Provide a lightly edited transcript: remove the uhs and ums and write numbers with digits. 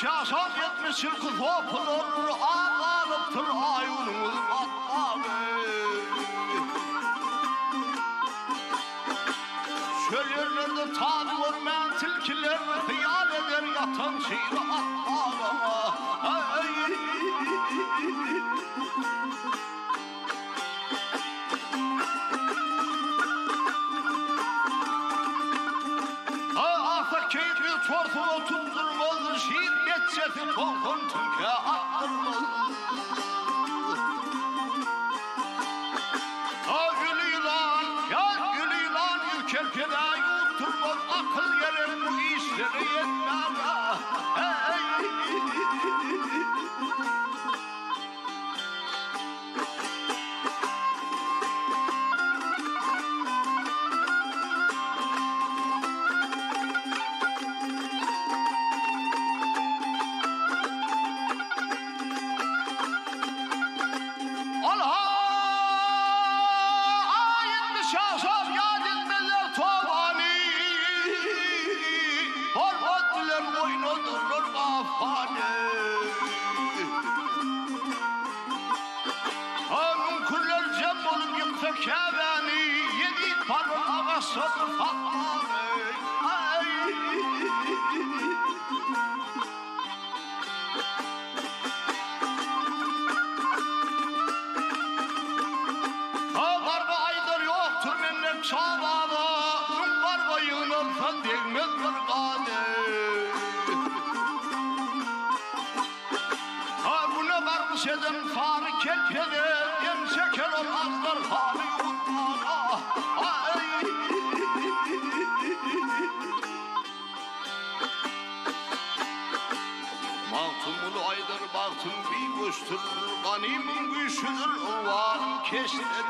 şaşat etmişim kız hopulur ağlanıptır ayunumuz atladı. Çöllerde tabi görmeyen tilkiler hıyal eder yatan şiiri atladı. Keyifli çortuğu tutturmaz, şiir geçsesi kokun tüke attırmaz. Gül ilan, ya gül ilan, ülkerkede yutturmaz, akıl gelir bu işleri yetmez. Keveni yedi parın ağası fakari. Karga aydır yoktur memlek çağladı. Karga yığınırsan değmez bir gade. Buna varmış eden farı kerkede. Yem şeker ol azlar farı. Baktım aydır baktım bir güçtür, ganimin güçüdür, varım keştir.